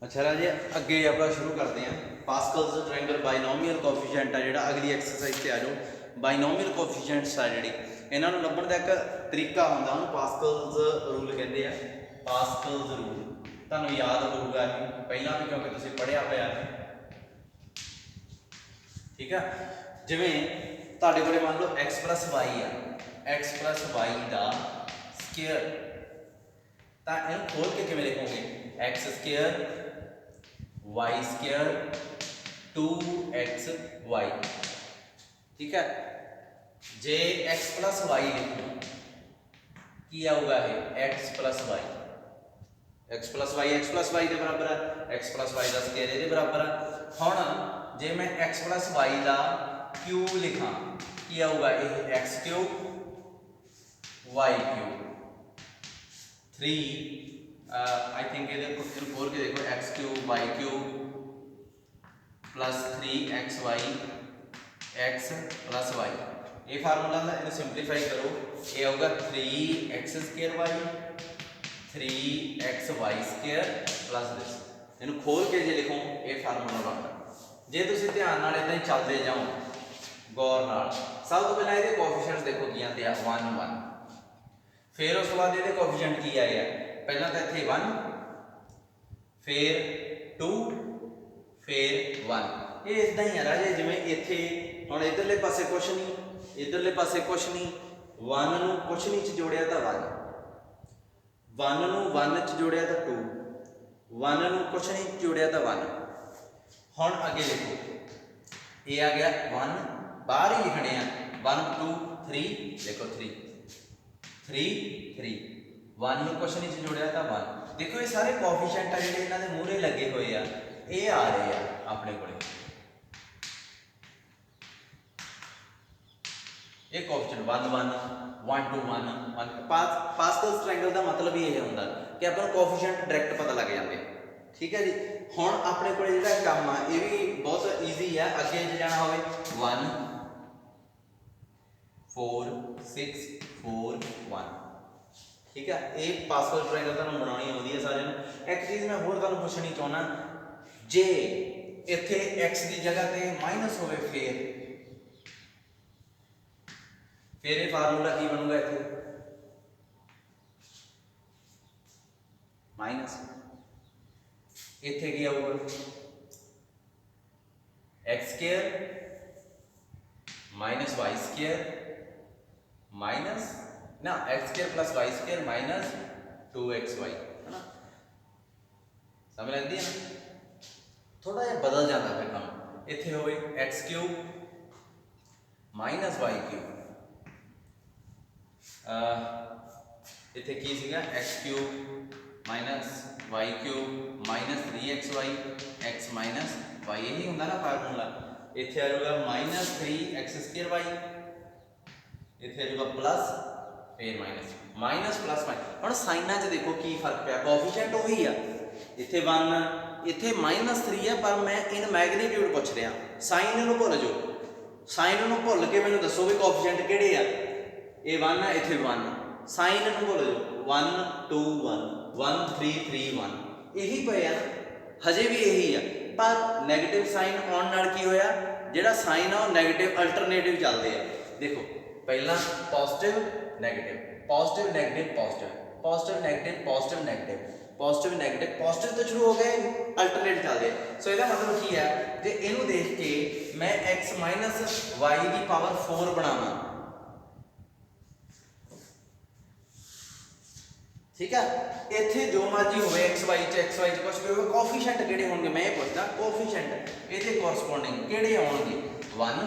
अच्छा राजे अगे आप शुरू करते हैं पास्कल्स ट्रायंगल बाइनोमियल कोफिशिएंट आ जिहड़ा अगली एक्सरसाइज से आ जाओ। बाइनोमियल कोफिशिएंट्स आ जिहड़ी इन्हां नूं लभण दा एक तरीका हुंदा उहनूं पास्कल्स रूल कहंदे आ। पास्कल्स रूल तुहानूं याद होऊगा पहलां भी क्योंकि तुसीं पढ़िया होया है, ठीक है। जिवें तुहाडे कोले मान लो x प्लस वाई आ, x प्लस वाई दा स्केयर तां इहनूं खोल के किवें लिखोगे x square Y square 2xy, ठीक है। जे x प्लस वाई लिखो की आऊगा है x plus y, x plus y के बराबर है, x प्लस वाई का स्केयर ये बराबर है। हुण जे मैं x प्लस वाई का क्यूब लिखा की आऊगा ये x cube y cube 3 I think ये खोल के देखो x cube y cube plus 3xy x plus y. ये फार्मूला है, इन्हें सिंपलीफाई करो ये आऊगा 3x square y 3xy square plus this. इन्हें खोल के जे लिखो ये फार्मूला बनता। जे तुसीं ध्यान नाल इदां ही चलते जाओ गौर नाल, सब तो पहले ये कोफिशिएंट्स देखो की आते हैं 1 1, फिर उस बाद ये कोफिशिएंट की आए हैं पहला तो इत्थे 1 फिर 2 फिर 1। ये इदां ही है राजे जिवें इत्थे हुण इधरले पासे कुछ नहीं इधरले पासे कुछ नहीं 1 नूं कुछ नहीं च जोड़िया तो 1, 1 नूं 1 च जोड़िया तो 2, 1 नूं कुछ नहीं जोड़िया तो 1। हुण अगे लिखो ये आ गया 1 बाहर ही लिखने हैं 1 2 3 देखो 3 3 3 1 नूं कुछ नहीं जोड़िया तो 1। देखो ये सारे कोफिशिएंट आ जिहड़े इन्हां दे मूहरे लगे हुए आ ये आ रहे हैं अपने कोले। ये कोफिशिएंट 1 1 1 2 1 1 पास्कल्स ट्रायंगल का मतलब ही ये होंदा कि अपन कोफिशिएंट डायरेक्ट पता लग जाते, ठीक है जी। हुण अपने कोले जिहड़ा काम आ ये भी बहुत ईजी है। अगे जे जाना होवे 1 4 6 4 1, ठीक है। ये पास्कल ट्रायंगल तुहानूं बनाउणी आउंदी है सारिआं नूं। एक चीज़ मैं होर तुहानूं पुछणी चाहुंदा, जे इत्थे x की जगह ते माइनस होवे फिर ये फार्मूला की बनूगा इत्थे माइनस, इत्थे की आऊगा x square minus y square minus ना x square plus y square minus 2xy, है ना। समझ लगती है ना, थोड़ा जिहा बदल जाता है काम। इत्थे होवे x cube minus y cube इत्थे की सीगा x cube minus y cube minus 3xy x minus y, यही होंदा ना फार्मूला। इत्थे आ जाऊगा माइनस 3x स्केयर वाई, इत्थे आ जाऊगा प्लस फिर माइनस प्लस माइनस। हुण साइनां च देखो की फर्क पिया, कोफिशिएंट वही आ, इत्थे 1 इत्थे माइनस 3 है पर मैं इन मैगनीट्यूड पूछ रहा। साइन नूं भुल जाओ, साइन नूं भुल के मैनूं दसो भी कोफिशिएंट किहड़े आ। ये 1 है इत्थे 1, साइन नूं भुल जाओ 1 2 1 1 3 3 1 यही पे है ना, हजे भी यही है। पर नैगेटिव साइन आउण नाल की होया जिहड़ा साइन आ नैगेटिव अल्टरनेटिव चलदे आ। देखो पहला positive negative positive negative positive positive negative positive negative positive negative positive तो शुरू हो गए अल्टरनेट चलते। सो इसका मतलब की है जे इनू देख के मैं x माइनस वाई की पावर 4 बनावा, ठीक है। इत्थे जो मर्जी होवे एक्स वाई च कुछ भी होवे कोफिशिएंट किहड़े होणगे मैं ये पुछदा कोफिशिएंट इहदे कोरस्पोंडिंग किहड़े आउणगे 1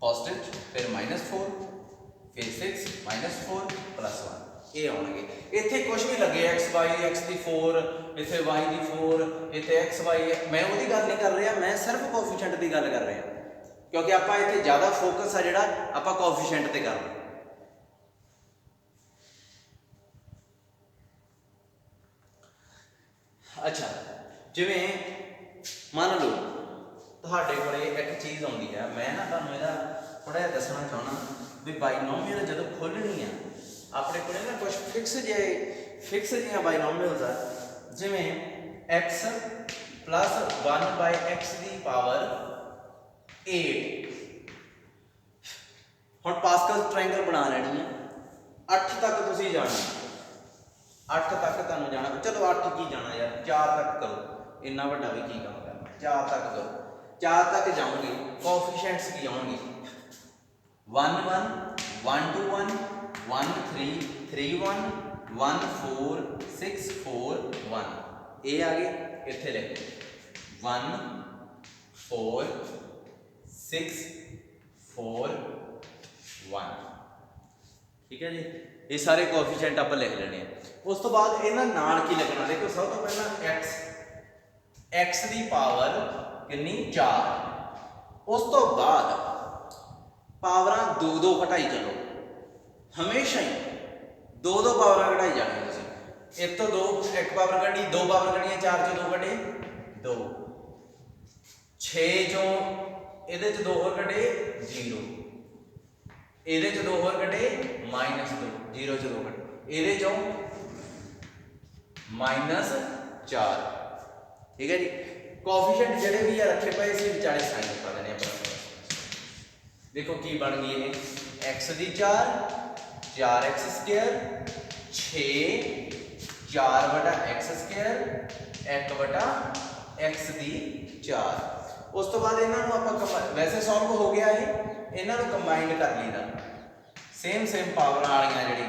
पॉजिटिव फिर माइनस 4 फिर 6 माइनस 4 प्लस 1 ये आउणगे। इत्थे कुछ भी लगे एक्स वाई एक्स की 4 इत्थे वाई की 4 इत्थे एक्स वाई, मैं उहदी गल नहीं कर रहा, मैं सिर्फ कोफिशिएंट की गल कर रहा क्योंकि आपां इत्थे ज़्यादा फोकस आ जिहड़ा आपां कोफिशिएंट ते कर रहे। अच्छा जिवें मान लो तुहाडे कोले एक चीज़ आउंदी है, मैं ना तुहानूं इहदा थोड़ा जिहा दसना चाहुंदा भी बाइनोमियल जदों खोलनी आ अपने को ना कुछ फिक्स जिहियां बाइनोमियल्स आ जिवें x प्लस 1/x की पावर 8। हुण पास्कल ट्रायंगल बना लेनी है। 8 तक तुसीं जाना, 8 तक तुहानूं जाना, चलो 8 की जाना यार, 4 तक करो, इन्ना वड्डा भी की काम करना, 4 तक करो, 4 तक जाओगे कोएफिशिएंट्स की आउणगे 1 1 1 2 1 1 3 3 1 1 4 6 4 1 ये आ गए, इत्थे लिखो 1 4 6 4 1, ठीक है जी। ये सारे कोएफिशिएंट आप लिख लेने हैं। उस तो बाद इन्हां नाल की लिखना, देखो सब तो पहला x की पावर कितनी 4, उस तो बाद पावरां 2 घटाई चलो, हमेशा ही 2 पावरां घटाई जानी तुसीं। एक तो 2 एक पावर कढ़ी, 2 पावर कढ़ी, 4 चो 2 कढ़े 2, 6 चो इहदे च 2 होर कढ़े 0, ਇਹਦੇ ਚ 2 ਹੋਰ ਕੱਢੇ -2, 0 ਚ 2 ਕੱਢੇ, ਇਹਦੇ ਚੋਂ -4, ठीक है जी। कोएफिशिएंट ਜਿਹੜੇ ਵੀ ਆ ਰੱਖੇ ਪਏ ਸੀ ਵਿਚਾਲੇ ਸਾਈਨ ਪਾ ਦੇਣੇ ਆਪਾਂ। ਦੇਖੋ ਕੀ ਬਣ ਗਈ ਇਹ, x ਦੀ 4 4x square 6 4/x square 1/x ਦੀ 4। ਉਸ ਤੋਂ ਬਾਅਦ ਇਹਨਾਂ ਨੂੰ ਆਪਾਂ ਵੈਸੇ ਸੋਲਵ ਹੋ ਗਿਆ ਇਹ, ਇਹਨਾਂ ਨੂੰ ਕੰਬਾਈਨਡ ਕਰ ਲਈਦਾ, सेम पावर वालियां जिहड़ी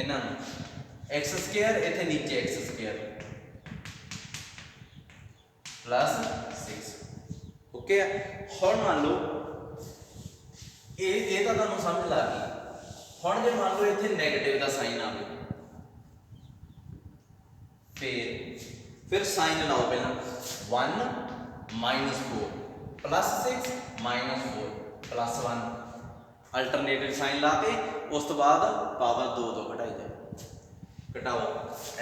इन्हां नूं x स्क्वायर इत्थे नीचे x स्क्वायर प्लस 6, ओके। हुण मान लो ये तो तुहानूं समझ ला गई। हुण जे मान लो इत्थे नैगेटिव का साइन आवे, फिर साइन लाओ पहला 1 -4 प्लस 6 -4 प्लस 1, अल्टरनेटिव साइन ला के उस तो बाद पावर 2 घटाई जाए, घटाओ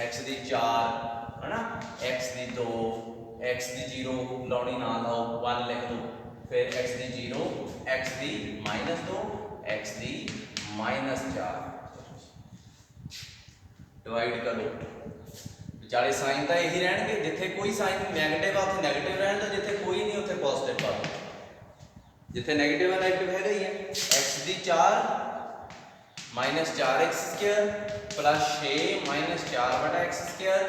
x की 4 है ना, x की 2 x की 0 लाउनी ना लाओ 1 लिख दो, फिर x की 0 x की -2 x की -4 डिवाइड करो। विचाले साइन तो यही रहने, जिथे कोई साइन नैगेटिव आ उत्थे नैगेटिव रहने दो, जिथे कोई नहीं उत्थे पॉजिटिव पा दो, जिथे नेगेटिव है नेगेटिव है ही है। x की 4 -4x square plus 6 -4/x square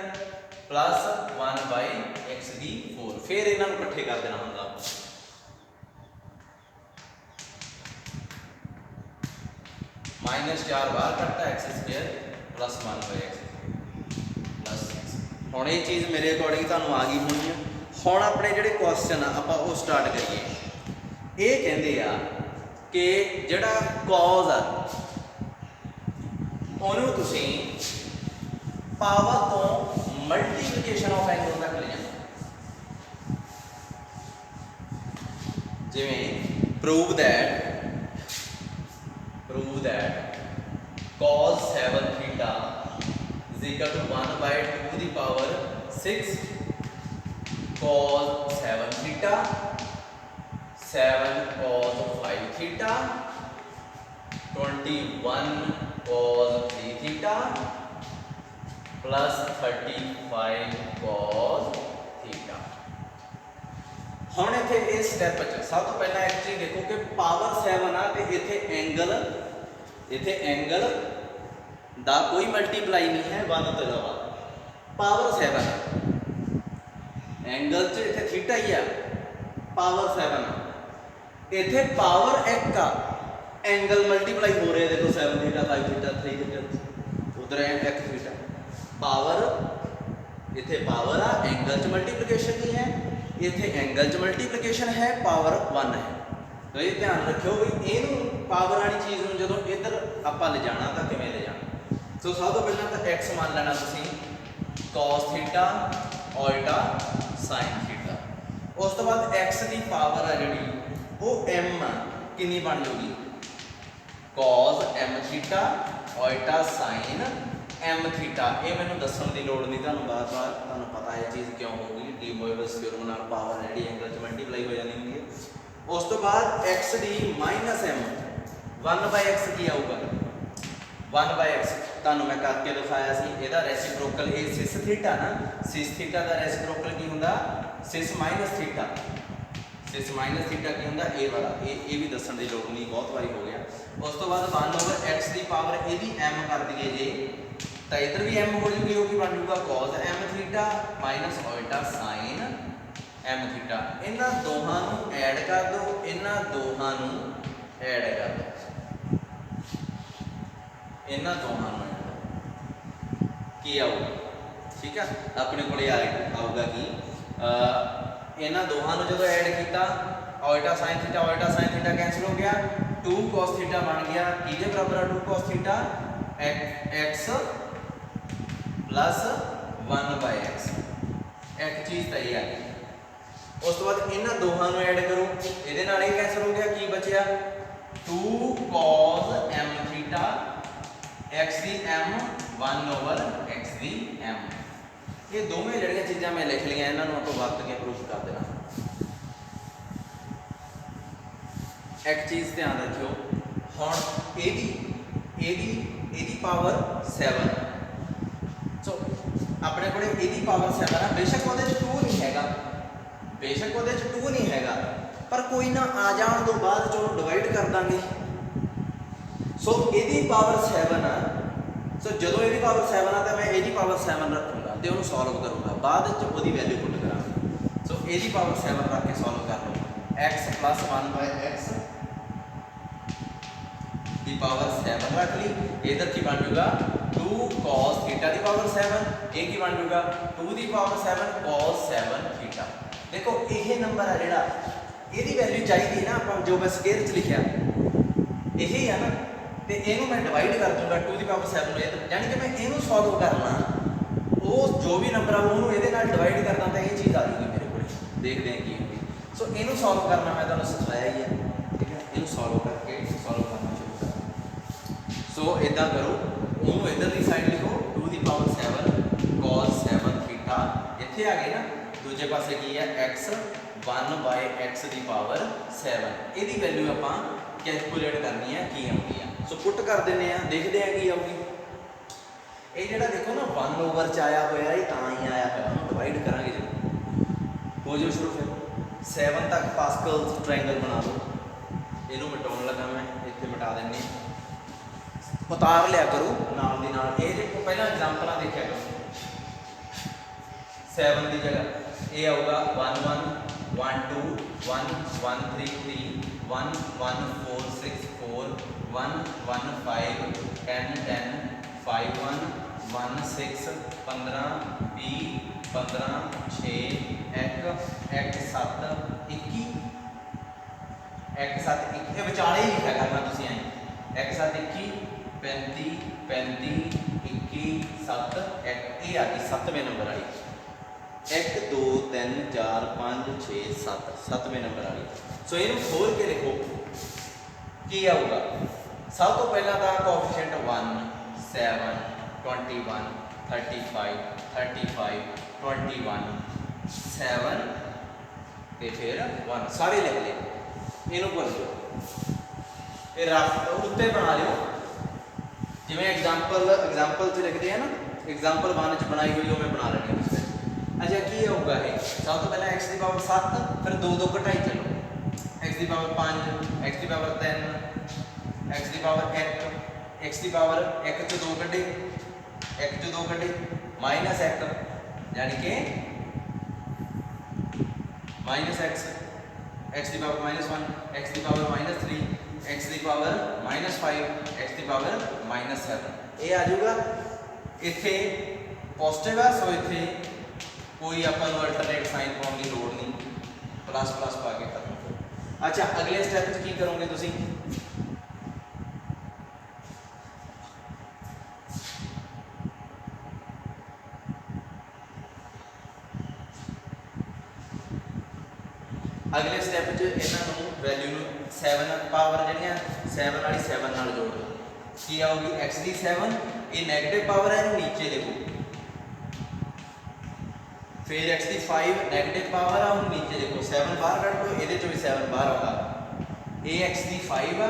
plus 1/x की 4, फिर इन्हां नूं इकट्ठे कर देना हुंदा, -4 बाहर कटता x square plus 1/x plus 6। हुण ये चीज़ मेरे अकॉर्डिंग तुहानूं आ गई होनी है। हुण अपने जिहड़े क्वेश्चन आ आपां ओह स्टार्ट करिए। ये कहते आ कि जिहड़ा कॉज आ उहनूं तुसीं पावर तो मल्टीप्लिकेशन ऑफ एंगल तक ले जाना, जिवें prove that cos 7 theta is equal to 1/2 to the power 6 cos 7 theta 7 cos 5 theta 21 cos 3 theta plus 35 cos theta। हुण इत्थे इस स्टैप च सब तो पहला एक चीज देखो कि पावर 7 आ ते इत्थे एंगल दा कोई मल्टीप्लाई नहीं है 1 तो इलावा, पावर 7 एंगल च इत्थे थीटा ही आ, पावर 7 आ, इत्थे पावर 1 का एंगल मल्टीप्लाई हो रहे, देखो 7 थीटा 5 थीटा 3 थीटा, उधर 1 थीटा, पावर इत्थे पावर आ, एंगल च मल्टीप्लिकेशन नहीं है, इत्थे एंगल च मल्टीप्लिकेशन है, पावर 1 है। तो ये ध्यान रखियो भी इनू पावर वाली चीज़ नूं जदों इधर आपां ले जाना तो किवें ले जाना। सो सब तो पहला तो x मान लेना तुसीं cos थीटा ओल्टा sin थीटा, उस तो बाद x की पावर आ जिहड़ी वो m कितनी बन जाऊगी cos m थीटा ओल्टा sin m थीटा। ये मैंने दसण की लोड़ नहीं, तुहानूं बार-बार तुहानूं पता है चीज़ क्यों होगी, डी मोइबल्स थ्योरम नाल पावर जिहड़ी एंगल च मल्टीप्लाई हो जाती होंगी। उस तो बाद x डी -m 1/x की आऊगा 1/x ਤੁਹਾਨੂੰ ਮੈਂ ਕਰਕੇ ਦਿਖਾਇਆ ਸੀ, ਇਹਦਾ ਰੈਸੀਪ੍ਰੋਕਲ ਇਹ ਸਿਸ ਥੀਟਾ ਨਾ, ਸਿਸ ਥੀਟਾ ਦਾ ਰੈਸੀਪ੍ਰੋਕਲ ਕੀ ਹੁੰਦਾ, ਸਿਸ ਮਾਈਨਸ ਥੀਟਾ। ਸਿਸ ਮਾਈਨਸ ਥੀਟਾ ਕੀ ਹੁੰਦਾ, ਇਹ ਵਾਲਾ, ਇਹ ਵੀ ਦੱਸਣ ਦੀ ਲੋੜ ਨਹੀਂ, ਬਹੁਤ ਵਾਰੀ ਹੋ ਗਿਆ। ਉਸ ਤੋਂ ਬਾਅਦ 1/x ਦੀ ਪਾਵਰ ਇਹਦੀ m ਕਰ ਦਈਏ ਜੇ, ਤਾਂ ਇੱਧਰ ਵੀ m ਹੋ ਜੂਗੀ, ਉਹ ਕੀ ਬਣ ਜੂਗਾ cos m ਥੀਟਾ ਮਾਈਨਸ ਉਲਟਾ sin m ਥੀਟਾ। ਇਹਨਾਂ ਦੋਹਾਂ ਨੂੰ ਐਡ ਕਰ ਦਿਓ, ਇਹਨਾਂ ਦੋਹਾਂ ਨੂੰ ਐਡ ਕਰ ਦਿਓ, ਇਹਨਾਂ ਦੋਹਾਂ ਨੂੰ ਕੀ ਆਊਗਾ, ਠੀਕ ਆ, ਆਪਣੇ ਕੋਲੇ ਆਊਗਾ ਕੀ, ਇਹਨਾਂ ਦੋਹਾਂ ਨੂੰ ਜਦੋਂ ਐਡ ਕੀਤਾ ਉਲਟਾ sin ਥੀਟਾ ਕੈਂਸਲ ਹੋ ਗਿਆ, 2 cos ਥੀਟਾ ਬਣ ਗਿਆ, ਕਿਹਦੇ ਬਰਾਬਰ ਆ 2 cos theta, x plus 1/x, ਇੱਕ ਚੀਜ਼ ਤਾਂ ਇਹ ਆ ਗਈ। ਉਸ ਤੋਂ ਬਾਅਦ ਇਹਨਾਂ ਦੋਹਾਂ ਨੂੰ ਐਡ ਕਰੋ, ਇਹਦੇ ਨਾਲ ਇਹ ਕੈਂਸਲ ਹੋ ਗਿਆ, ਕੀ ਬਚਿਆ 2 cos m ਥੀਟਾ, x ਦੀ m 1/x ਦੀ m। ਇਹ ਦੋਵੇਂ ਜਿਹੜੀਆਂ ਚੀਜ਼ਾਂ ਮੈਂ ਲਿਖ ਲਈਆਂ, ਇਹਨਾਂ ਨੂੰ ਆਪਾਂ ਵਰਤ ਕੇ ਪ੍ਰੂਫ ਕਰ ਦੇਣਾ। ਇੱਕ ਚੀਜ਼ ਧਿਆਨ ਰੱਖਿਓ, ਹੁਣ ਇਹਦੀ ਪਾਵਰ 7, ਸੋ ਆਪਣੇ ਕੋਲੇ ਇਹਦੀ ਪਾਵਰ 7 ਆ, ਬੇਸ਼ੱਕ ਉਹਦੇ ਚ 2 ਨਹੀਂ ਹੈਗਾ, ਬੇਸ਼ੱਕ ਉਹਦੇ ਚ 2 ਨਹੀਂ ਹੈਗਾ, ਪਰ ਕੋਈ ਨਾ, ਆ ਜਾਣ ਤੋਂ ਬਾਅਦ ਚ ਉਹਨੂੰ ਡਿਵਾਈਡ ਕਰ ਦਾਂਗੇ। ਸੋ ਇਹਦੀ ਪਾਵਰ 7 ਆ, ਸੋ ਜਦੋਂ ਇਹਦੀ ਪਾਵਰ 7 ਆ ਤਾਂ ਮੈਂ ਇਹਦੀ ਪਾਵਰ 7 ਰੱਖੂੰਗਾ ਤੇ ਉਹਨੂੰ ਸੋਲਵ ਕਰੂੰਗਾ, ਬਾਅਦ ਚ ਉਹਦੀ ਵੈਲਿਊ ਪੁੱਟ ਕਰਾਂਗਾ। ਸੋ ਇਹਦੀ ਪਾਵਰ 7 ਰੱਖ ਕੇ ਸੋਲਵ ਕਰ ਲਓ, x plus 1/x ਦੀ ਪਾਵਰ 7 ਰੱਖ ਲਈ, ਇਧਰ ਕੀ ਬਣ ਜੂਗਾ 2 cos ਥੀਟਾ ਦੀ ਪਾਵਰ 7, ਇਹ ਕੀ ਬਣ ਜੂਗਾ 2 ਦੀ ਪਾਵਰ 7 cos 7 ਥੀਟਾ। ਦੇਖੋ ਇਹ ਨੰਬਰ ਆ ਜਿਹੜਾ, ਇਹਦੀ ਵੈਲਿਊ ਚਾਹੀਦੀ ਹੈ ਨਾ ਆਪਾਂ, ਜੋ ਮੈਂ ਸਕੁਅਰ ਚ ਲਿਖਿਆ ਇਹੀ ਆ ਨਾ, ਤੇ ਇਹਨੂੰ ਮੈਂ ਡਿਵਾਈਡ ਕਰ ਦੂੰਗਾ 2 ਦੀ ਪਾਵਰ 7 ਨੂੰ, ਯਾਨੀ ਕਿ ਮੈਂ ਇਹਨੂੰ ਸੋਲਵ ਕਰਨਾ, ਉਹ ਜੋ ਵੀ ਨੰਬਰ ਆ ਉਹਨੂੰ ਇਹਦੇ ਨਾਲ ਡਿਵਾਈਡ ਕਰਨਾ, ਤਾਂ ਇਹ ਚੀਜ਼ ਆ ਜੂਗੀ ਮੇਰੇ ਕੋਲ। ਦੇਖਦੇ ਹਾਂ ਕੀ ਹੋਊਗੀ। ਸੋ ਇਹਨੂੰ ਸੋਲਵ ਕਰਨਾ ਮੈਂ ਤੁਹਾਨੂੰ ਸਿਖਾਇਆ ਹੀ ਹੈ, ਠੀਕ ਹੈ, ਇਹਨੂੰ ਸੋਲਵ ਕਰਕੇ ਸੋਲਵ ਕਰਨਾ ਸ਼ੁਰੂ ਕਰੋ। ਸੋ ਇਦਾਂ ਕਰੋ, ਉਹਨੂੰ ਇੱਧਰਲੀ ਸਾਈਡ ਲਿਖੋ 2 ਦੀ ਪਾਵਰ 7 cos 7 ਥੀਟਾ, ਇੱਥੇ ਆ ਗਏ ਨਾ, ਦੂਜੇ ਪਾਸੇ ਕੀ ਹੈ x 1/x ਦੀ ਪਾਵਰ 7, ਇਹਦੀ ਵੈਲਿਊ ਆਪਾਂ ਕੈਲਕੂਲੇਟ ਕਰਨੀ ਹੈ ਕੀ ਆਉਂਦੀ ਆ। ਸੋ ਪੁੱਟ ਕਰ ਦਿੰਦੇ ਆ, ਦੇਖਦੇ ਆ ਕੀ ਆਊਗੀ। ਇਹ ਜਿਹੜਾ ਦੇਖੋ ਨਾ 1 ਚ ਆਇਆ ਹੋਇਆ, ਇਹ ਤਾਂ ਹੀ ਆਇਆ ਹੋਇਆ, ਉਹਨੂੰ ਡਿਵਾਈਡ ਕਰਾਂਗੇ ਜਦੋਂ ਹੋ ਜਾਓ ਸ਼ੁਰੂ। ਫਿਰ 7 ਤੱਕ ਪਾਸਕਲ ਟ੍ਰਾਇੰਗਲ ਬਣਾ ਲਓ, ਇਹਨੂੰ ਮਿਟਾਉਣ ਲੱਗਾ ਮੈਂ, ਇੱਥੇ ਮਿਟਾ ਦਿੰਦੇ ਹਾਂ, ਉਤਾਰ ਲਿਆ ਕਰੋ ਨਾਲ ਦੀ ਨਾਲ। ਇਹ ਦੇਖੋ ਪਹਿਲਾਂ ਐਗਜ਼ਾਮਪਲਾਂ ਦੇਖਿਆ ਕਰੋ, 7 ਦੀ ਜਗ੍ਹਾ ਇਹ ਆਊਗਾ 1 1 1 2 1 1 3 3 1 1 4 6 4 1 1 5 10 10 5 1 1 6 15 20 15 6 1 1 7 21 1 7 21, ਇਹ ਵਿਚਾਲੇ ਹੀ ਲਿਖਿਆ ਕਰਨਾ ਤੁਸੀਂ ਐਂ 1 7 21 35 35 21 7 1, ਇਹ ਆ ਗਈ 7ਵੇਂ ਨੰਬਰ ਵਾਲੀ। 1 2 3 4 5 6 7, 7ਵੇਂ ਨੰਬਰ ਵਾਲੀ। ਸੋ ਇਹਨੂੰ ਖੋਲ ਕੇ ਲਿਖੋ ਕੀ ਆਊਗਾ। ਸਭ ਤੋਂ ਪਹਿਲਾਂ ਤਾਂ ਕੋਐਫੀਸ਼ੀਐਂਟ 1 7 21 35 35 21 7 ਤੇ ਫਿਰ 1 ਸਾਰੇ ਲਿਖ ਲਏ। ਇਹਨੂੰ ਭੁੱਲ ਜਾਓ, ਇਹ ਰੱਖ ਉੱਤੇ ਬਣਾ ਲਿਓ, ਜਿਵੇਂ ਐਗਜ਼ਾਮਪਲ 'ਚ ਲਿਖਦੇ ਆ ਨਾ, ਐਗਜ਼ਾਮਪਲ 1 'ਚ ਬਣਾਈ ਹੋਈ ਉਹ ਮੈਂ ਬਣਾ ਲੈਣੀ ਹੈ। अच्छा की होगा है, सब तो पहले x की पावर 7, फिर 2 2 घटाई चलो, x की पावर 5, x की पावर 3, x की पावर 1, x की पावर 1 चो 2 कटे, 1 चो 2 कटे माइनस 1, यानी कि माइनस x की पावर -1, x की पावर -3, x की पावर -5, x की पावर -7। ये आ जाऊगा इत्थे पॉजिटिव है, सो इत्थे कोई ਆਪਾਂ ਨੂੰ ਅਲਟਰਨੇਟ ਸਾਈਨ ਪਾਉਣ ਦੀ ਲੋੜ ਨਹੀਂ, ਪਲੱਸ ਪਲੱਸ ਪਾ ਕੇ ਖਤਮ ਕਰੋ। ਅੱਛਾ ਅਗਲੇ ਸਟੈਪ 'ਚ ਕੀ ਕਰੋਗੇ ਤੁਸੀਂ, ਅਗਲੇ ਸਟੈਪ 'ਚ ਇਹਨਾਂ ਨੂੰ ਵੈਲਿਊ ਨੂੰ 7 ਪਾਵਰ ਜਿਹੜੀਆਂ 7 ਵਾਲੀ 7 ਨਾਲ ਜੋੜ ਦਿਓ। ਕੀ ਆਊਗੀ x ਦੀ 7, ਇਹ ਨੈਗੇਟਿਵ ਪਾਵਰ ਹੈ, ਇਹਨੂੰ ਨੀਚੇ ਲਿਖੋ। फिर x की 5 नैगेटिव पावर आ, हम नीचे देखो 7 बाहर कट दो, ये भी 7 बाहर आगा। ये x की 5 आ,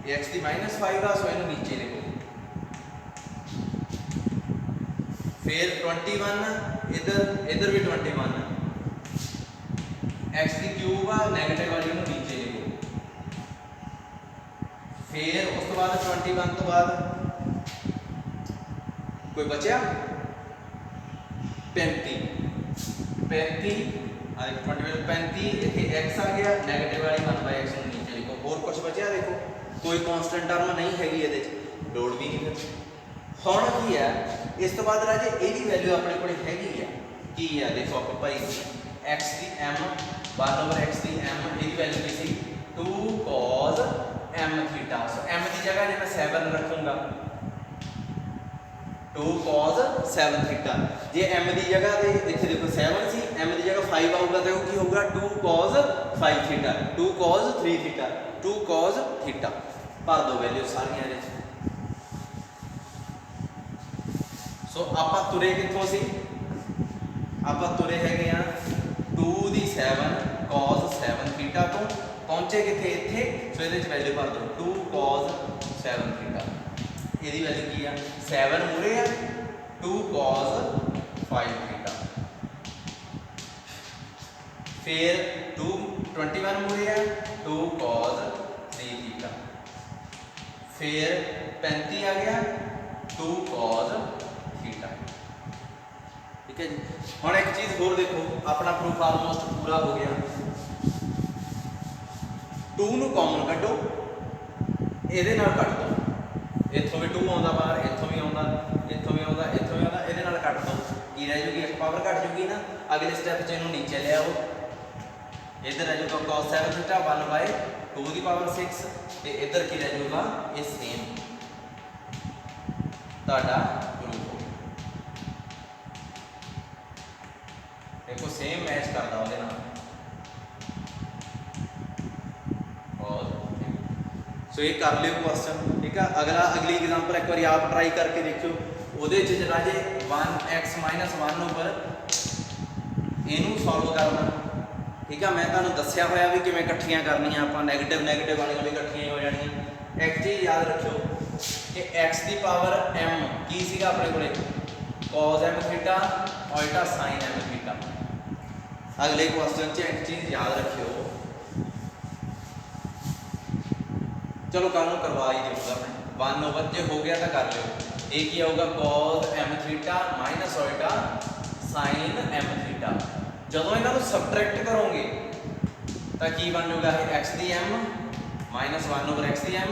ये x की -5 आ, सो इन्हें नीचे देखो फिर 21 इधर भी 21 x की क्यूब आ नैगेटिव वाली नूं नीचे लिखो। फिर उस तो बाद 21 तो बाद कोई बचा 35 इतने x आ गया नैगेटिव वाली 1/x नूं नीचे लिखो। और कुछ बचा देखो कोई कांस्टेंट टर्म नहीं हैगी ये लोड़ भी नहीं। फिर हुण की है इस तो बाद राजे यही वैल्यू अपने को हैगी है की है देखो आप भाई x की m 1/x की m यही वैल्यू की सी 2 cos m थीटा। सो m की जगह जे मैं 7 रखूंगा 2 cos 7 थीटा। जे m की जगह ते इत्थे देखो 7 सी m की जगह 5 आऊगा तो की होगा 2 cos 5 theta 2 cos 3 theta 2 cos theta भर दो वैल्यू सारियां दे। सो आप तुरे कितों सी आप तुरे है 2 दी 7 cos 7 थीटा तो पहुंचे किथे इत्थे। सो ये वैल्यू भर दो 2 cos 7 थीटा ये वैल्यू की है 7 मूरे है 2 cos 5 थीटा। फिर 21 मूरे है 2 cos 3 थीटा। फिर 35 आ गया 2 cos थीटा। ठीक है जी। हुण एक चीज़ होर देखो अपना प्रूफ आलमोस्ट पूरा हो गया। 2 नूं कॉमन कड्डो इहदे नाल कट दो इत्थों भी 2 आउंदा बाहर इत्थों भी आउंदा इत्थों भी आउंदा इत्थों भी आउंदा इहदे नाल कट दो की रह जूगी एक पावर कट जूगी ना। अगले स्टैप च इहनूं नीचे ले आओ इधर रह जूगा cos 7 थीटा 1/2 की पावर 6 ते इधर की रह जूगा ये सेम ताड़ा प्रूफ हो देखो सेम मैच करदा उहदे नाल। और सो ये कर लियो क्वेश्चन ठीक है। अगली एग्जांपल एक बार आप ट्राई करके देखियो ਉਹਦੇ ਚ ਰਾਜੇ 1x - 1 ਉੱਪਰ ਇਹਨੂੰ ਸੋਲਵ ਕਰਨਾ ठीक है। मैं ਤੁਹਾਨੂੰ ਦੱਸਿਆ ਹੋਇਆ ਵੀ ਕਿਵੇਂ ਇਕੱਠੀਆਂ ਕਰਨੀਆਂ ਆਪਾਂ ਨੈਗੇਟਿਵ ਵਾਲੀਆਂ ਵੀ ਇਕੱਠੀਆਂ ਹੋ ਜਾਣੀਆਂ। ਇੱਕ ਚੀਜ਼ ਯਾਦ ਰੱਖਿਓ ਕਿ x ਦੀ ਪਾਵਰ m ਕੀ ਸੀਗਾ ਆਪਣੇ ਕੋਲੇ cos m थीटा ਉਲਟਾ sin m थीटा। अगले क्वेश्चन च एक चीज याद रखियो चलो कल करवा ही दूंगा मैं 1/, जो हो गया तो कर लो। ये की आऊगा cos m थीटा माइनस उल्टा sin m थीटा। जदों इन्हों सबट्रैक्ट करोगे तो की बन जाऊगा x दी m माइनस 1/x दी m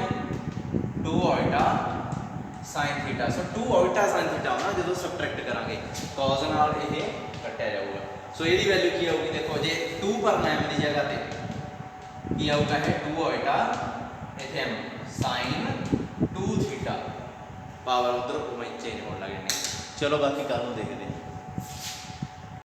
2 उल्टा sin थीटा। सो 2 उल्टा sin थीटा होना जो सबट्रैक्ट करांगे cos नाल ये कटिया जाऊगा। सो ये वैल्यू की आऊगी देखो जे 2 भरना m की जगह पे की आऊगा है 2 उल्टा इतने m sin 2 थीटा पावर उधर चेंज होने लगे। चलो बाकी कल देखते हैं।